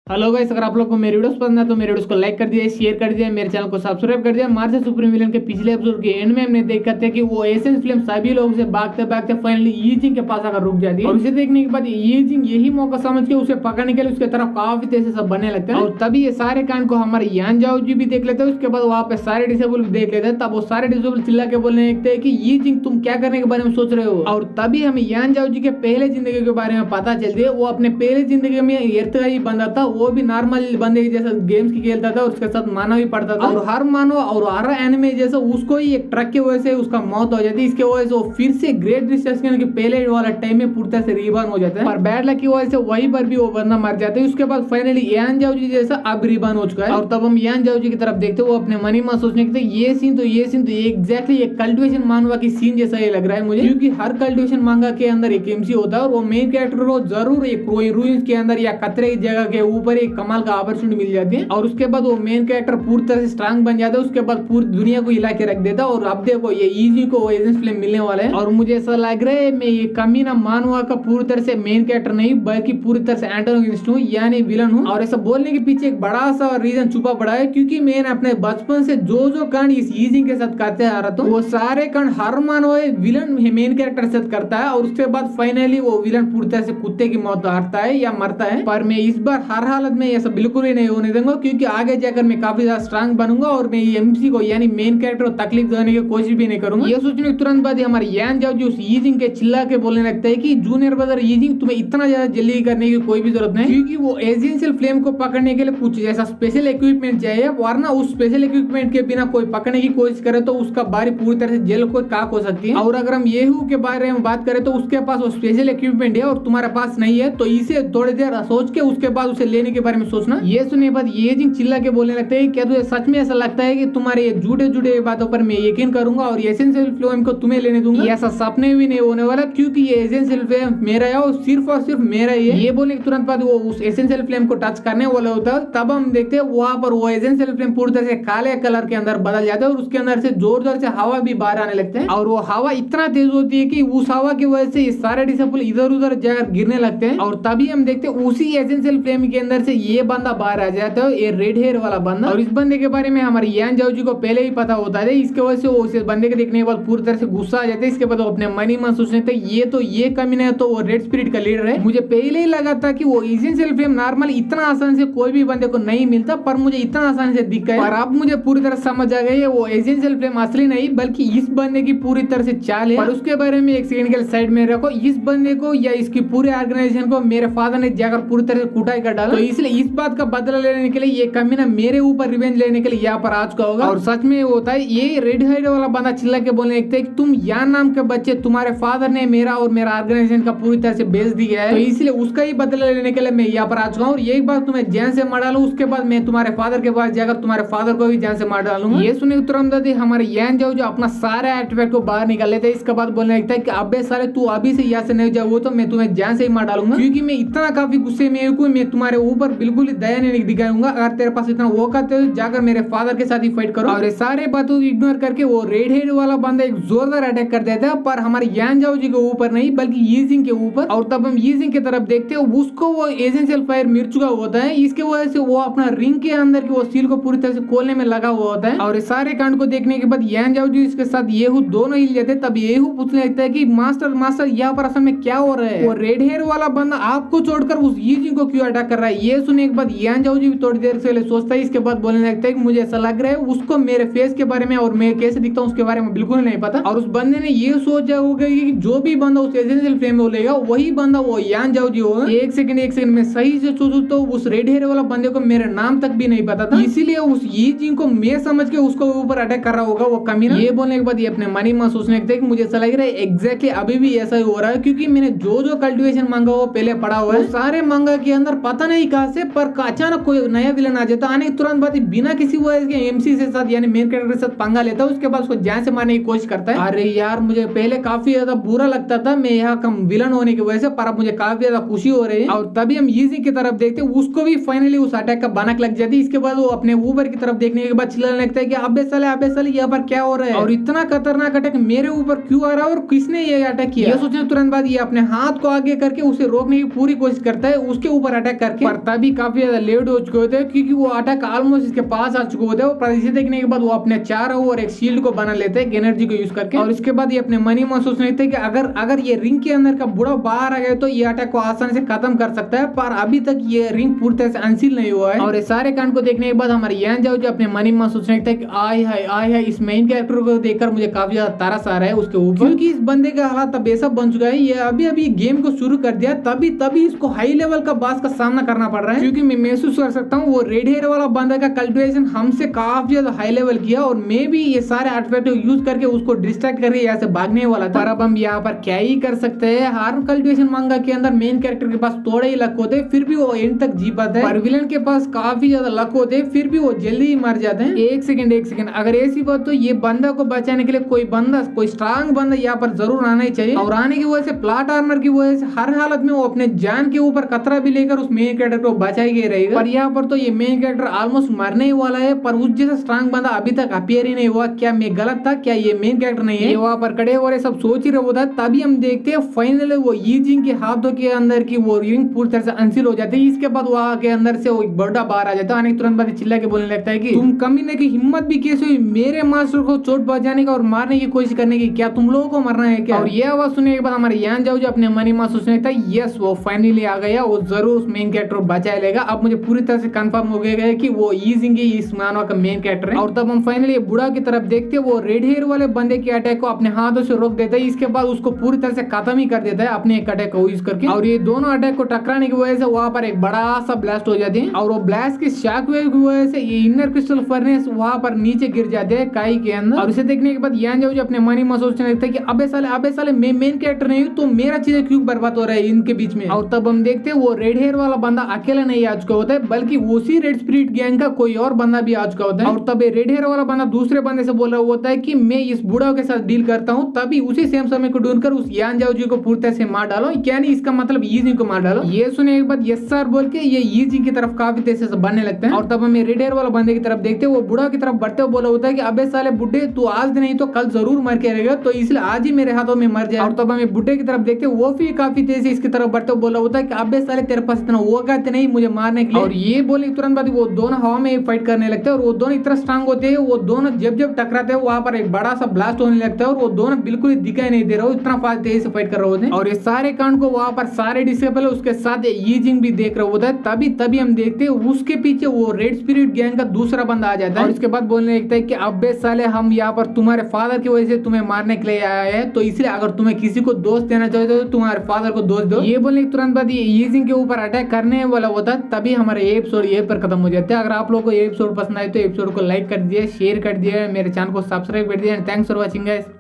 Hello guys, अगर आप लोग को मेरे वीडियोस पसंद है तो मेरे वीडियोस को लाइक कर दिया, शेयर कर दिया, मेरे चैनल को सब्सक्राइब कर दिया। मार्वल सुप्रीम विलन के पिछले एपिसोड के एंड में हमने देखा था कि वो एसेंस फिल्म सभी लोगों से भागते भागते फाइनली यी जिंग के पास आकर रुक जाती है और उसे देखने के बाद यी जिंग यही मौका समझ के उसे पकड़ने के लिए उसके तरफ काफी तेज से सब बनने लगते हैं। और तभी ये सारे कांड को हमारे यान जाओ जी भी देख लेते हैं। उसके बाद वहाँ पे सारे डिसेबल भी देख लेते हैं। तब वो सारे डिसेबल चिल्ला के बोलने लगते हैं कि यी जिंग तुम क्या करने के बारे में सोच रहे हो। और तभी हमें यान जाओ जी के पहले जिंदगी के बारे में पता चलती है। वो अपने पहले जिंदगी में एर्थ का ही बंदा था, वो भी नॉर्मल बंदे जैसा गेम्स की खेलता था और उसके साथ मानव भी पड़ता था। और हर मानव और हर एनिमे जैसा उसको ही एक ट्रक की वजह से उसका मौत हो जाती है। इसके वजह से वो फिर से ग्रेट रिसेप्शन के पहले वाला टाइम में पूर्णतः से रिबर्न हो जाता है। पर बैड लक की वजह से वहीं पर भी वो बंदा मर जाता है। उसके बाद फाइनली यान जाओ जी जैसा अब रिबर्न हो चुका है। और तब हम यान जाओ जी की तरफ देखते वो अपने मनी में सोचने के ये सीन तो एग्जैक्टली एक कल्टिवेशन मानवा की सीन जैसा ही लग रहा है मुझे, क्योंकि हर कल्टिवेशन मांगा के अंदर एक एमसी होता है और वो मेन कैरेक्टर को जरूर एक कोई रूइंस के अंदर या खतरे की जगह के ऊपर एक कमाल का अपॉर्चुनिटी मिल जाती है। और उसके बाद वो मेन कैरेक्टर पूरी तरह से स्ट्रांग बन जाता है। उसके बाद पूरी दुनिया को हिला के रख देता है। और अब देखो ये इजी को एजेंस फिल्म मिलने वाला है और मुझे ऐसा लग रहा है मैं ये कमीना मानवा का पूरी तरह से मेन कैरेक्टर नहीं बल्कि पूरी तरह से एंटागोनिस्ट हूँ यानी विलन हूँ। और ऐसा बोलने के पीछे एक बड़ा सा रीजन छुपा पड़ा है, क्योंकि मैंने अपने बचपन से जो कांड इस इजी के साथ करते आ रहा था वो सारे कांड हर मानव विलन मेन कैरेक्टर से करता है। और उसके बाद फाइनली वो विलन पूरी तरह से कुत्ते की मौत हारता है या मरता है। पर मैं इस बार हर हालत में ऐसा बिल्कुल ही नहीं होने दूंगा, क्योंकि आगे जाकर मैं काफी ज्यादा स्ट्रांग बनूंगा और मैं एमसी को यानी मेन कैरेक्टर को तकलीफ देने की कोशिश भी नहीं करूंगा। ये सोचने के तुरंत बाद हमारे यान जाओ जो यीजिंग के चिल्ला के बोलने लगता है कि जूनियर ब्रदर यीजिंग तुम्हें इतना ज्यादा जल्दी करने की कोई भी जरूरत नहीं, क्योंकि वो एजेंशियल फ्लेम को पकड़ने के लिए कुछ ऐसा स्पेशल इक्विपमेंट चाहिए, वरना उस स्पेशल इक्विपमेंट के बिना कोई पकड़ने की कोशिश करे तो उसका बारी पूरी तरह से जेल को काक हो सकती है। और अगर हम येहू के बारे में बात करें तो उसके पास वो स्पेशल इक्विपमेंट है और तुम्हारे पास नहीं है, तो इसे थोड़ी देर सोच के उसके बाद उसे लेने के बारे में सोचना। ये सुनने बाद यीजिंग चिल्ला के बोलने लगते हैं क्या तुझे सच में ऐसा लगता है कि तुम्हारे ये झूठे बातों पर मैं यकीन करूंगा और एसेंशियल फ्लेम को तुम्हें लेने दूंगा? ऐसा सपने भी नहीं होने वाला, क्योंकि ये एसेंशियल फ्लेम मेरा है और सिर्फ मेरा ही है। ये बोलने के तुरंत बाद वो उस एसेंशियल फ्लेम को टच करने वाला होता है। तब हम देखते हैं वहां पर वो एसेंशियल फ्लेम पूरी तरह से काले कलर के अंदर बदल जाता है और उसके अंदर से जोर से हवा भी बाहर आने लगते हैं। और वो हवा इतना तेज होती है कि उस हवा की वजह से सारे डिसेबल इधर उधर जाकर गिरने लगते हैं। और तभी हम देखते हैं उसी एसेंशियल फ्लेम के अंदर से ये बंदा बाहर आ जाता है, ये रेड हेयर वाला बंदा। और इस बंदे के बारे में हमारे यान जाओ जी को पहले ही पता होता है। इसके वजह से वो उस बंदे के देखने के बाद पूरी तरह से गुस्सा आ जाते हैं। इसके बाद वो अपने मनी में सोचने थे ये कमीना है तो वो रेड स्पिरिट का लीडर है। मुझे पहले ही लगा था कि वो एसेंशियल फ्लेम नॉर्मल इतना आसान से कोई भी बंदे को नहीं मिलता, पर मुझे इतना आसान से दिख गया। और अब मुझे पूरी तरह समझ आ गई है वो एसेंशियल फ्लेम असली नहीं बल्कि इस बंदे की पूरी तरह से चाल है। और उसके बारे में एक सेकंड के लिए साइड में रखो। इस बंदे को या इसकी पूरे ऑर्गेनाइजेशन को मेरे फादर ने जाकर पूरी तरह से कुटाई कर डाला, तो इसलिए इस बात का बदला लेने के लिए ये कमीना मेरे ऊपर रिवेंज लेने के लिए यहाँ पर आ चुका होगा। और सच में होता है ये रेड हेड वाला बंदा चिल्ला के बोलने लगता है कि तुम यान नाम के बच्चे, तुम्हारे फादर ने मेरा और मेरा ऑर्गेनाइजेशन का पूरी तरह से बेच दिया है, तो इसलिए उसका ही बदला लेने के लिए मैं यहाँ पर आ चुका हूँ। और एक बार तुम्हें जान से मार डालू, उसके बाद मैं तुम्हारे फादर के पास जाकर तुम्हारे फादर को भी जान से मार डालूंगा। ये सुने तुरंत हमारे यान जाओ जो अपना सारा आर्टिफैक्ट को बाहर निकाल लेते हैं। इसके बाद बोलने लगता है कि अबे साले तू अभी से यहाँ से नहीं जाओ तो मैं तुम्हें जान से ही मार डालूंगा, क्योंकि मैं इतना काफी गुस्से में हूँ, मैं तुम्हारे ऊपर बिल्कुल ही दया नहीं दिखाऊंगा। अगर तेरे पास इतना औकात है जाकर मेरे फादर के साथ ही फाइट करो। और सारे बातों को इग्नोर करके वो रेड हेड वाला बंदा एक जोरदार अटैक कर देता है, पर हमारे यान जाओ जी के ऊपर नहीं बल्कि यीजिंग के ऊपर। और तब हम यीजिंग की तरफ देखते हैं उसको वो एसेंशियल फायर मिल चुका होता है। इसके वजह से वो अपना रिंग के अंदर की वो सील को पूरी तरह से खोलने में लगा हुआ होता है। और सारे कांड को देखने के बाद यान जाओ जी इसके साथ येहू दोनों हिल जाते हैं। तब येहू पूछने लगता है कि मास्टर यहाँ पर असल में क्या हो रहा है? वो रेड हेयर वाला बंदा आपको छोड़कर उस यीजिंग को क्यों अटैक कर रहा है? ये सुनने के बाद यान जाओ जी थोड़ी देर से सोचता है। इसके बाद बोलने लगता है कि मुझे ऐसा लग रहा है उसको मेरे फेस के बारे में और मैं कैसे दिखता हूँ उसके बारे में बिल्कुल नहीं पता। और उस बंदे ने ये सोचा होगा कि जो भी बंदा उस एसेंशियल फ्लेम में लेगा वही बंदा वो यान जाओ जी होगा। एक सेकंड में सही से सोचूं तो उस रेड हेयर वाला बंदे को मेरे नाम तक भी नहीं पता था, इसीलिए उस यीजिंग को मैं समझ के उसको ऊपर अटैक कर रहा होगा वो कमीना। ये बोलने के बाद ये अपने मनी में सोचने लगता है कि मुझे ऐसा लग रहा है एग्जैक्टली अभी भी ऐसा ही हो रहा है, क्योंकि मैंने जो कल्टिवेशन मांगा वो पहले पड़ा हुआ है। सारे मांगा के अंदर पता नहीं कहां से पर अचानक कोई नया विलन आ जाता, आने तुरंत बाद बिना किसी वजह के एमसी से साथ यानी मेन कैरेक्टर के साथ पंगा लेता है। उसके बाद उसको जान से मारने की कोशिश करता है। अरे यार मुझे पहले काफी ज्यादा बुरा लगता था मैं यहाँ कम विलन होने की वजह से, पर अब मुझे काफी ज्यादा खुशी हो रही है। और तभी हम यीजिंग की तरफ देखते हैं उसको भी फाइनली उस अटैक का भनक लग जाती है। इसके बाद वो अपने ऊपर की तरफ देखने के बाद चिल्लाने लगता है कि अबे साले यहाँ पर क्या हो रहा है और इतना खतरनाक अटैक मेरे ऊपर क्यों आ रहा है और किसने ये अटैक किया? ये सोचने तुरंत बाद ये अपने हाथ को आगे करके उसे रोकने की पूरी कोशिश करता है उसके ऊपर अटैक करके। पर तभी काफी ज्यादा लेट हो चुके होते हैं क्योंकि वो अटैक ऑलमोस्ट इसके पास आ चुके होते हैं। और इसे देखने के बाद वो अपने चारों ओर एक शील्ड को बना लेते हैं एनर्जी को यूज करके। और इसके बाद ये अपने मनी में सोच रहे थे कि अगर ये रिंग के अंदर का बूढ़ा बाहर आ गया तो ये अटैक को आसानी से खत्म कर सकता है, पर अभी तक ये रिंग पूरी तरह से अनसील नहीं हुआ है। और ये सारे कांड को देखने के बाद हमारे यान जाओ जो अपने मनी में सोच रहे थे कि आय है इस मेन कैरेक्टर को देखकर मुझे काफी ज्यादा तरस आ रहा है उसके ऊपर, क्योंकि इस बंदे का हालात अब ऐसा बन चुका है ये अभी गेम को शुरू कर दिया तभी इसको हाई लेवल का बास का सामना करना पड़ रहा है। क्योंकि मैं महसूस कर सकता हूँ वो रेड हेयर वाला बंदा का कल्टिवेशन हमसे काफी ज्यादा हाई लेवल किया और मैं भी ये सारे आर्टिफैक्ट यूज करके उसको डिस्ट्रैक्ट करके यहाँ से भागने वाला था। पर अब हम यहाँ पर क्या ही कर सकते हैं, हर कल्टिवेशन मांगा के अंदर मेन कैरेक्टर के पास थोड़े ही लक होते फिर भी वो एंड तक जी पाते हैं, पर विलन के पास काफी ज्यादा लक होते फिर भी वो जल्दी ही मर जाते हैं। एक सेकंड अगर ऐसी बात तो ये बंदा को बचाने के लिए कोई स्ट्रांग बंदा यहाँ पर जरूर आना ही चाहिए। और आने की वजह से प्लॉट आर्मर की वजह से हर हालत में वो अपने जान के ऊपर खतरा भी लेकर उस मेन कैरेक्टर को बचाई गई रहेगा। पर यहाँ पर तो ये मेन कैरेक्टर ऑलमोस्ट मरने ही वाला है, पर उस जैसा स्ट्रांग बंदा अभी तक अपीयर ही नहीं हुआ। क्या मैं गलत था, क्या ये मेन कैरेक्टर नहीं है? वहाँ पर खड़े हो रहे सब सोच ही रहे होता है, तभी हम देखते हैं फाइनली वो यीजिंग के हाथों के अंदर की वो रिंग पूरी तरह से अनसील हो जाती है। इसके बाद वहाँ के अंदर से वो एक बड़ा बाहर आ जाता है। आने तुरंत बाद चिल्ला के बोलने लगता है कि तुम कमीने की हिम्मत भी कैसे हुई मेरे मास्टर को चोट पहुंचाने का और मारने की कोशिश करने की, क्या तुम लोगों को मरना है क्या? और ये आवाज सुनने के बाद हमारे यान जाओ जो अपने मनी मास सोचने था यस वो फाइनली आ गया, वो जरूर उस मेन कैरेक्टर को बचा लेगा। अब मुझे पूरी तरह से कंफर्म हो गया है कि वो यीजिंग इस मानवा का मेन कैरेक्टर है। और तब हम फाइनली बुढ़ा की तरफ देखते हैं, वो रेड हेयर वाले बंदे के अटैक को अपने हाथों से रोक देता है। इसके बाद उसको पूरी तरह से खत्म ही कर देता है अपने एक अटैक को यूज करके। और ये दोनों अटैक को टकराने की वजह से वहां पर एक बड़ा सा ब्लास्ट हो जाते हैं और वो ब्लास्ट के शॉक वेव की वजह से ये इनर क्रिस्टल फर्नेस वहां पर नीचे गिर जाते हैं काई के अंदर। और इसे देखने के बाद यान जाओ जो अपने मनी में सोचने लगता है कि अबे साले मैं मेन कैरेक्टर नहीं हूं तो मेरा चीजें क्यों बर्बाद हो रहा है इनके बीच में। और तब हम देखते हैं वो रेड हेयर वाला बंदा अकेला नहीं आ चुका होता है, बल्कि उसी रेड स्पिरिट गैंग का कोई और बंदा भी आ चुका होता है। और तब रेड हेयर वाला बंदा दूसरे बंदे से बोल रहा होता है कि मैं इस बूढ़ा के साथ डील करता हूँ, तभी उसी सेम समय को ढूंढकर उस यान जाओ जी को पूरी तरह से मार डालो। क्या नहीं इसका मतलब यीजिंग को मार डालो। ये सुने एक बात यस सर बोल के ये यीजिंग की तरफ काफी तेजी से बढ़ने लगते हैं। और तब हमें रेड हेयर वाला बंदे की तरफ देखते हैं, वो बूढ़ा की तरफ बढ़ते हुए बोला होता है कि अबे साले बुड्ढे तू आज नहीं तो कल जरूर मर के रहेगा, तो इसलिए आज ही मेरे हाथों में मर जाए। और तब हमें बुड्ढे की तरफ देखते हैं, वो भी काफी तेजी से इसकी तरफ बढ़ते हुए बोला होता है कि अबे साले तेरे पास इतना औकात नहीं मुझे मारने के लिए। और ये बोले तुरंत बाद वो दोनों हवा में फाइट करने लगते हैं और वो दोनों इतना स्ट्रांग होते हैं, वो दोनों जब टकराते हैं वहां पर एक बड़ा सा ब्लास्ट होने लगता है और वो दोनों बिल्कुल दिखाई नहीं दे रहा, इतना फास्ट तेजी से फाइट कर रहे होते हैं। और ये सारे कांड को वहां पर सारे डिसेबल उसके साथ यीजिंग भी देख रहा होता है। तभी हम देखते हैं उसके पीछे वो रेड स्पिरिट गैंग का दूसरा बंदा आ जाता है और उसके बाद बोलने लगता है कि अबे साले हम यहाँ पर तुम्हारे फादर की वजह से तुम्हें मारने के लिए आया है, तो इसलिए अगर तुम्हें किसी को दोस्त देना चाहते हो तो तुम्हारे फादर को दोस्त दो। ये बोलने के तुरंत बाद ये यीजिंग के ऊपर अटैक करने वाला होता है। तभी हमारे एपिसोड ये पर खत्म हो जाते हैं। अगर आप लोगों को ये एपिसोड पसंद आए तो एपिसोड को लाइक कर दिए, शेयर कर दिए, मेरे चैनल को सब्सक्राइब कर दिए। And thanks for watching guys.